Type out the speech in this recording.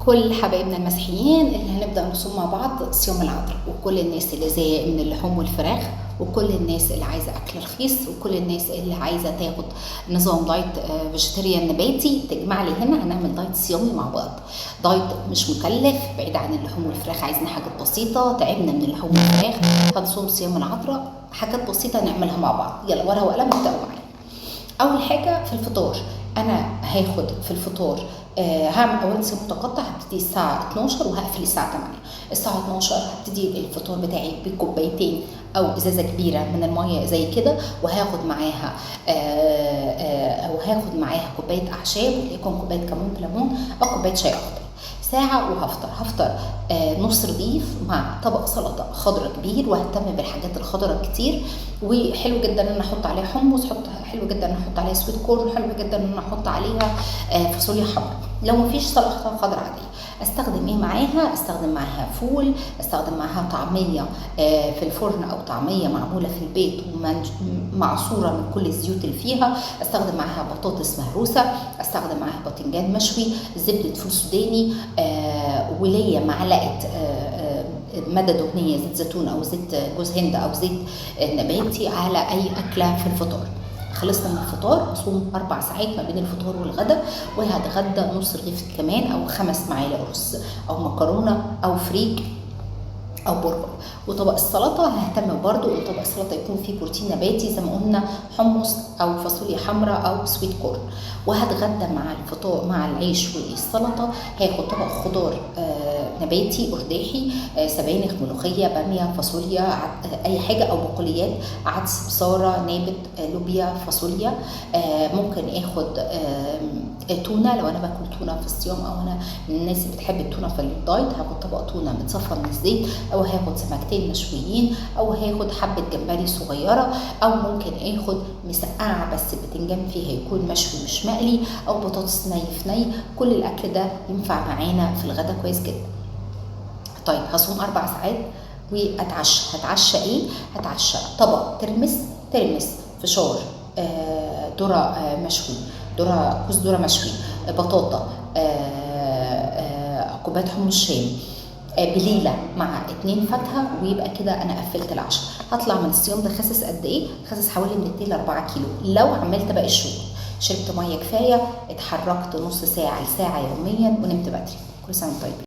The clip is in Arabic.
كل حبايبنا المسيحيين اللي هنبدأ نصوم مع بعض صيام العذراء، وكل الناس اللي زهق من اللحوم والفراخ، وكل الناس اللي عايزة أكل رخيص، وكل الناس اللي عايزة تاخد نظام دايت فيجيتيريان نباتي، تجمع لي هنا. هنعمل دايت صيامي مع بعض، دايت مش مكلف، بعيد عن اللحوم والفراخ، عايزين حاجات بسيطة، تعبنا من اللحوم والفراخ، هنصوم صيام العذراء، حاجات بسيطة نعملها مع بعض. يلا ورقة وقلم ابدأوا معايا. أول حاجة في الفطار، أنا هاخد في الفطار هعمل أولا صيام متقطع، هبتدي الساعة 12 وهقفل الساعة 8. الساعة 12 هبتدي الفطار بتاعي بكوبايتين أو إزازة كبيرة من المية زي كده، وهاخد معاها كوباية أعشاب، وليكن كوباية كمون بليمون أو كوباية شاي أخضر. ساعة وهفطر نص رغيف مع طبق سلطة خضرة كبير، واهتم بالحاجات الخضرة كتير، وحلو جدا ان انا احط عليها حمص، حلو جدا ان انا احط عليها سويت كورن، حلو جدا ان انا احط عليها فاصوليا حمراء. لو مفيش سلطة خضرة عادية استخدم ايه معاها؟ استخدم معاها فول، استخدم معاها طعمية في الفرن او طعمية معمولة في البيت ومعصورة من كل الزيوت اللي فيها، استخدم معاها بطاطس مهروسة، استخدم معاها باذنجان مشوي، زبدة فول سوداني، وليا معلقة مادة دهنية زيت زيتون او زيت جوز هند او زيت نباتي على اي اكلة في الفطار. خلصنا من الفطار، اصوم 4 ساعات ما بين الفطار والغدا، وهتغدى نص رغيف كمان او 5 معالق رز او مكرونه او فريك او برجر. وطبق السلطه ههتم برضو ان طبق السلطه يكون فيه بروتين نباتي زي ما قلنا، حمص او فاصوليا حمراء او سويت كورن. وهتغدى مع الفطار مع العيش والسلطه هاخد طبق خضار نباتي ارداحي، سبانخ، ملوخيه، باميه، فاصوليا، اي حاجه، او بقوليات، عدس، بصاره، نابت، لوبيا، فاصوليا. ممكن اخد تونه لو انا باكل تونه في الصيام، او انا من الناس اللي بتحب التونه في الدايت، هاخد طبق تونه متصفى من الزيت، او هاخد سمكتين مشويين، او هاخد حبه جمبري صغيره، او ممكن اخد مسقعه بس البتنجان فيها يكون مشوي مش مقلي، او بطاطس ني في ني. كل الاكل ده ينفع معانا في الغداء كويس جدا. طيب هصوم 4 ساعات واتعشى. هتعشى ايه؟ هتعشى طبق ترمس فشار، ذره مشوي، كوز ذره مشوي، بطاطا، كوبايه حمص شام، بليله مع 2 فاكهه، ويبقى كده انا قفلت العشاء. هطلع من الصيام ده خاسس قد ايه؟ خاسس حوالي من 2 ل 4 كيلو لو عملت باقي الشغل. شربت ميه كفايه، اتحركت نص ساعه لساعه يوميا، ونمت بدري. كل سنه وانتم طيبين.